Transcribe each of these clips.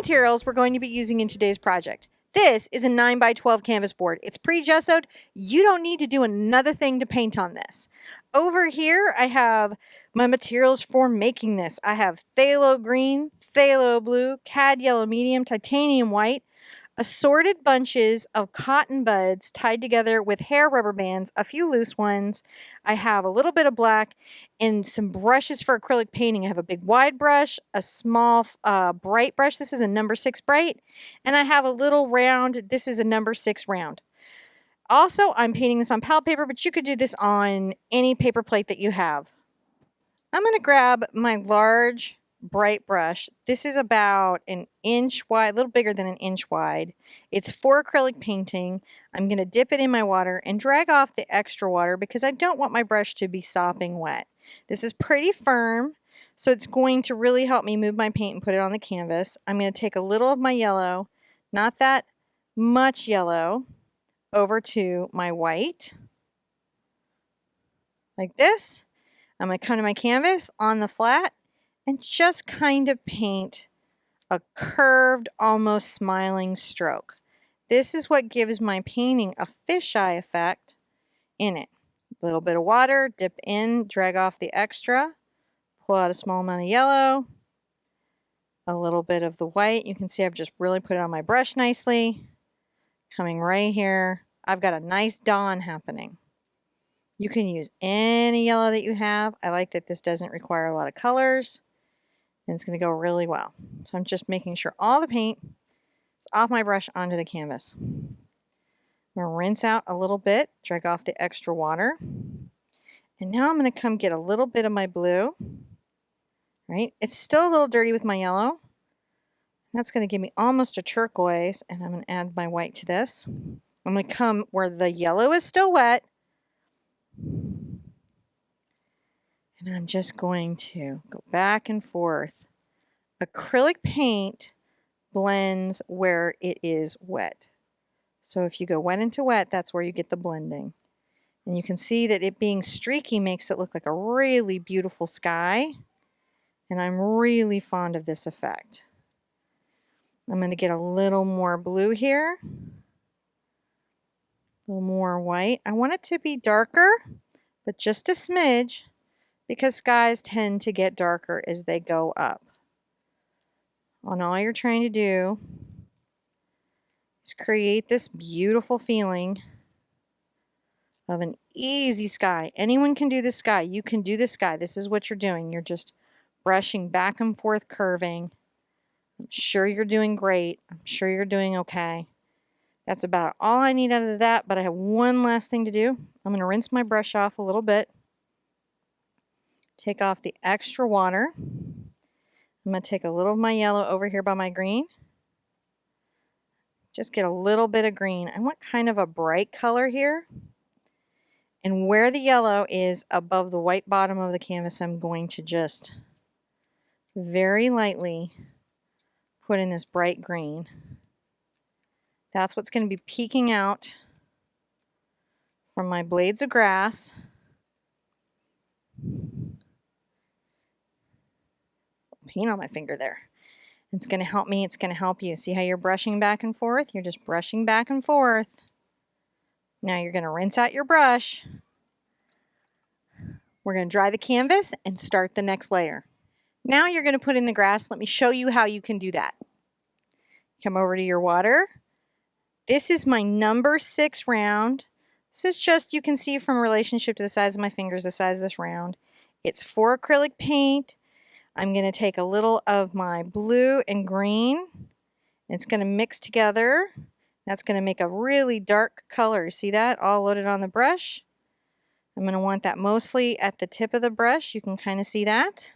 materials we're going to be using in today's project. This is a 9 by 12 canvas board. It's pre-gessoed. You don't need to do another thing to paint on this. Over here, I have my materials for making this. I have phthalo green, phthalo blue, cad yellow medium, titanium white, assorted bunches of cotton buds tied together with hair rubber bands, a few loose ones. I have a little bit of black and some brushes for acrylic painting. I have a big wide brush, a small bright brush. This is a number 6 bright. And I have a little round. This is a number 6 round. Also, I'm painting this on palette paper, but you could do this on any paper plate that you have. I'm going to grab my large bright brush. This is about an inch wide, a little bigger than an inch wide. It's for acrylic painting. I'm going to dip it in my water and drag off the extra water because I don't want my brush to be sopping wet. This is pretty firm, so it's going to really help me move my paint and put it on the canvas. I'm going to take a little of my yellow, not that much yellow, over to my white, like this. I'm going to come to my canvas on the flat and just kind of paint a curved, almost smiling stroke. This is what gives my painting a fisheye effect in it. A little bit of water, dip in, drag off the extra, pull out a small amount of yellow, a little bit of the white. You can see I've just really put it on my brush nicely. Coming right here, I've got a nice dawn happening. You can use any yellow that you have. I like that this doesn't require a lot of colors. And it's going to go really well. So I'm just making sure all the paint is off my brush onto the canvas. I'm going to rinse out a little bit, drag off the extra water. And now I'm going to come get a little bit of my blue. Right? It's still a little dirty with my yellow. That's going to give me almost a turquoise. And I'm going to add my white to this. I'm going to come where the yellow is still wet. And I'm just going to go back and forth. Acrylic paint blends where it is wet. So if you go wet into wet, that's where you get the blending. And you can see that it being streaky makes it look like a really beautiful sky. And I'm really fond of this effect. I'm going to get a little more blue here. A little more white. I want it to be darker, but just a smidge, because skies tend to get darker as they go up. And all you're trying to do is create this beautiful feeling of an easy sky. Anyone can do the sky. You can do the sky. This is what you're doing. You're just brushing back and forth, curving. I'm sure you're doing great. I'm sure you're doing okay. That's about all I need out of that, but I have one last thing to do. I'm going to rinse my brush off a little bit. Take off the extra water. I'm going to take a little of my yellow over here by my green. Just get a little bit of green. I want kind of a bright color here. And where the yellow is above the white bottom of the canvas, I'm going to just very lightly put in this bright green. That's what's going to be peeking out from my blades of grass. Paint on my finger there. It's going to help me. It's going to help you. See how you're brushing back and forth? You're just brushing back and forth. Now you're going to rinse out your brush. We're going to dry the canvas and start the next layer. Now you're going to put in the grass. Let me show you how you can do that. Come over to your water. This is my number 6 round. This is just, you can see from relationship to the size of my fingers, the size of this round. It's for acrylic paint. I'm going to take a little of my blue and green. It's going to mix together. That's going to make a really dark color. See that? All loaded on the brush. I'm going to want that mostly at the tip of the brush. You can kind of see that.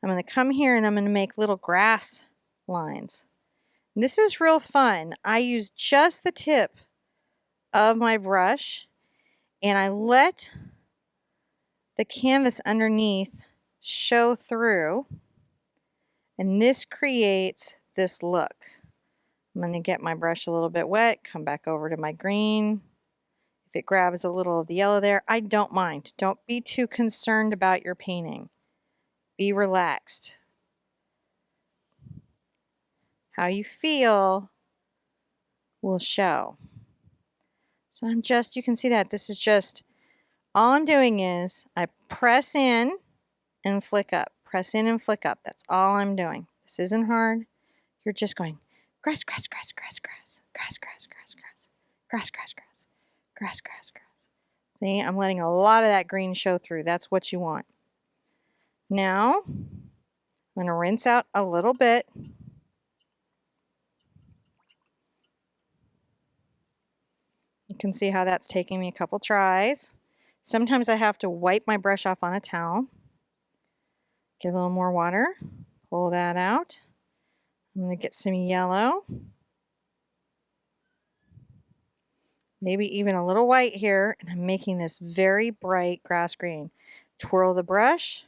I'm going to come here and I'm going to make little grass lines. And this is real fun. I use just the tip of my brush and I let the canvas underneath show through, and this creates this look. I'm going to get my brush a little bit wet, come back over to my green. If it grabs a little of the yellow there, I don't mind. Don't be too concerned about your painting. Be relaxed. how you feel will show. So you can see that this is just, all I'm doing is I press in and flick up, press in and flick up. That's all I'm doing. This isn't hard. You're just going grass, grass, grass, grass, grass, grass, grass, grass, grass, grass, grass, grass, grass, grass, grass. See, I'm letting a lot of that green show through. That's what you want. Now, I'm going to rinse out a little bit. You can see how that's taking me a couple tries. Sometimes I have to wipe my brush off on a towel. Get a little more water. Pull that out. I'm going to get some yellow. Maybe even a little white here. And I'm making this very bright grass green. Twirl the brush.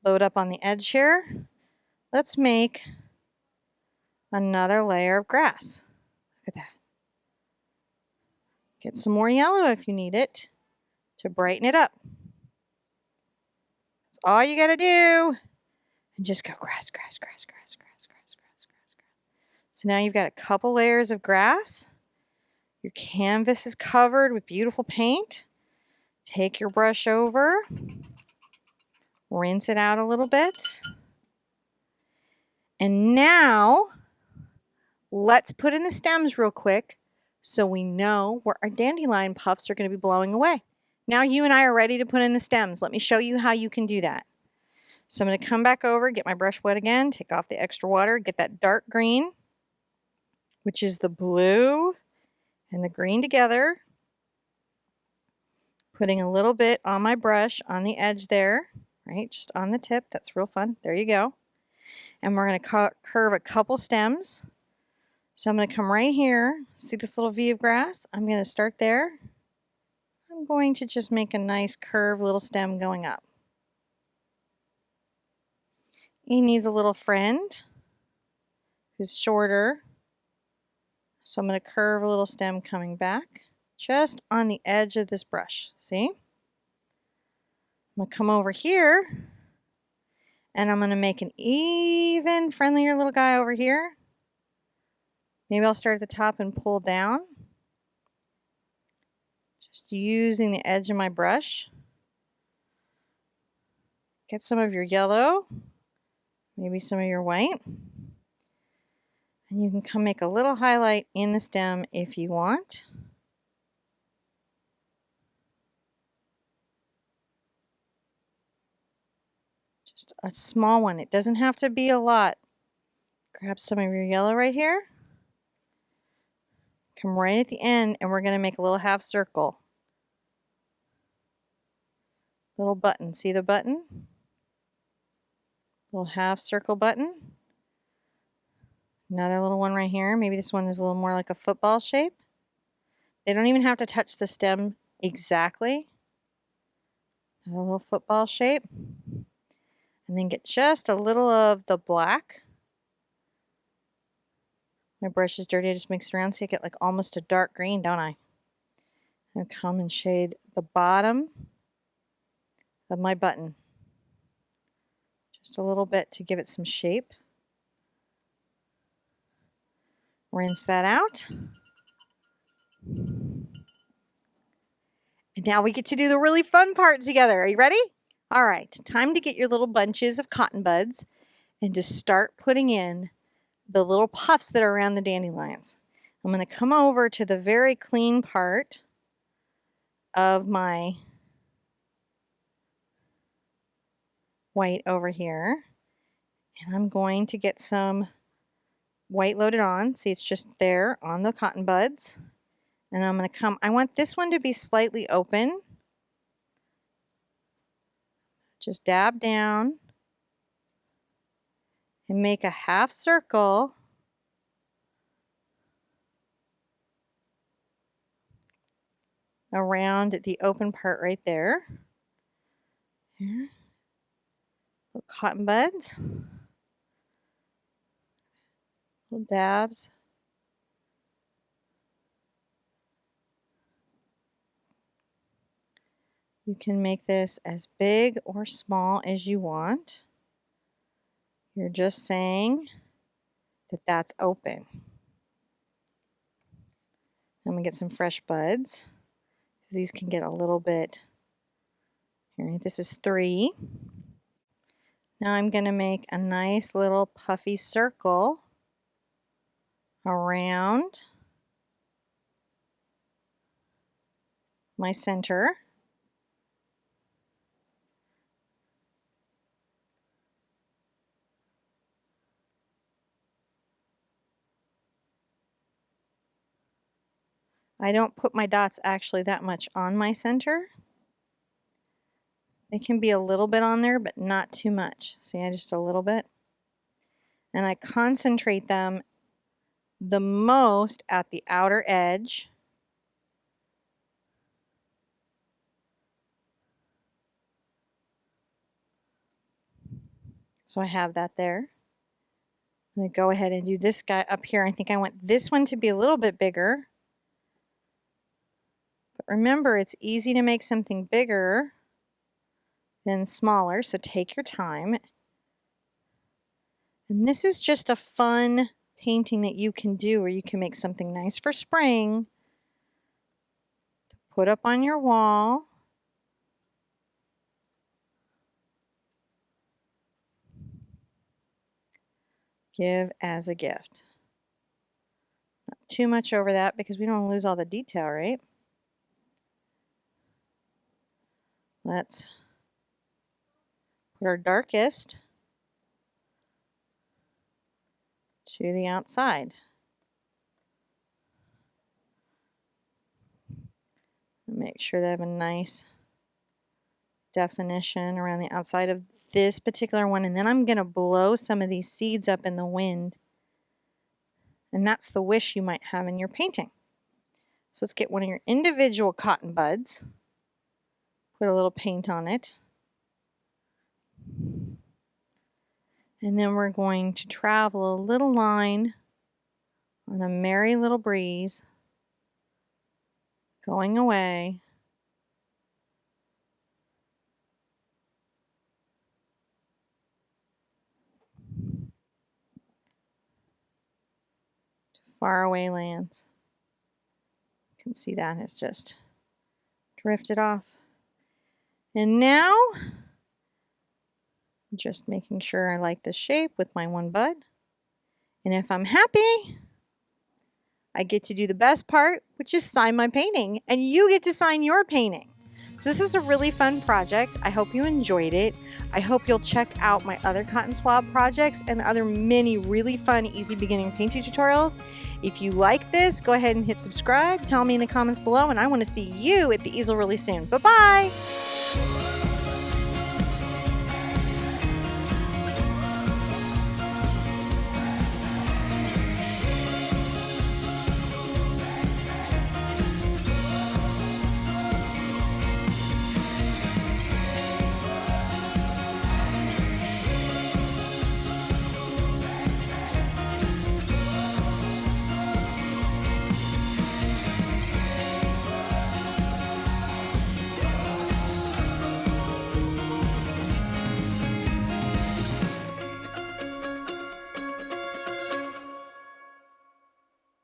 Load up on the edge here. Let's make another layer of grass. Look at that. Get some more yellow if you need it to brighten it up. That's all you got to do. And just go grass, grass, grass, grass, grass, grass, grass, grass, grass. So now you've got a couple layers of grass. Your canvas is covered with beautiful paint. Take your brush over. Rinse it out a little bit. And now, let's put in the stems real quick so we know where our dandelion puffs are going to be blowing away. Now you and I are ready to put in the stems. Let me show you how you can do that. So I'm going to come back over, get my brush wet again, take off the extra water, get that dark green, which is the blue and the green together. Putting a little bit on my brush on the edge there, right? Just on the tip. That's real fun. There you go. And we're going to curve a couple stems. So I'm going to come right here. See this little V of grass? I'm going to start there. I'm going to just make a nice curved little stem going up. He needs a little friend who's shorter. So I'm going to curve a little stem coming back just on the edge of this brush. See? I'm going to come over here and I'm going to make an even friendlier little guy over here. Maybe I'll start at the top and pull down. Just using the edge of my brush. Get some of your yellow, maybe some of your white. And you can come make a little highlight in the stem if you want. Just a small one. It doesn't have to be a lot. Grab some of your yellow right here. Come right at the end and we're going to make a little half circle. Little button. See the button? Little half circle button. Another little one right here. Maybe this one is a little more like a football shape. They don't even have to touch the stem exactly. A little football shape. And then get just a little of the black. My brush is dirty. I just mix it around so I get like almost a dark green, don't I? And come and shade the bottom of my button. Just a little bit to give it some shape. Rinse that out. And now we get to do the really fun part together. Are you ready? All right, time to get your little bunches of cotton buds and to start putting in the little puffs that are around the dandelions. I'm going to come over to the very clean part of my white over here. And I'm going to get some white loaded on. See, it's just there on the cotton buds. And I'm going to come, I want this one to be slightly open. Just dab down and make a half circle around the open part right there. Here. Little cotton buds. Little dabs. You can make this as big or small as you want. You're just saying that that's open. I'm going to get some fresh buds. These can get a little bit, here, this is 3. Now I'm going to make a nice little puffy circle around my center. I don't put my dots actually that much on my center. They can be a little bit on there, but not too much. See, just a little bit. And I concentrate them the most at the outer edge. So I have that there. I'm going to go ahead and do this guy up here. I think I want this one to be a little bit bigger. But remember, it's easy to make something bigger than smaller, so take your time. And this is just a fun painting that you can do, where you can make something nice for spring to put up on your wall. Give as a gift. Not too much over that because we don't want to lose all the detail, right? Let's put our darkest to the outside. Make sure they have a nice definition around the outside of this particular one, and then I'm going to blow some of these seeds up in the wind, and that's the wish you might have in your painting. So let's get one of your individual cotton buds, put a little paint on it, and then we're going to travel a little line on a merry little breeze going away. Faraway lands. You can see that has just drifted off. And now, just making sure I like the shape with my one bud. And if I'm happy, I get to do the best part, which is sign my painting. And you get to sign your painting. So this was a really fun project. I hope you enjoyed it. I hope you'll check out my other cotton swab projects and other many really fun, easy beginning painting tutorials. If you like this, go ahead and hit subscribe. Tell me in the comments below, and I want to see you at the easel really soon. Bye-bye.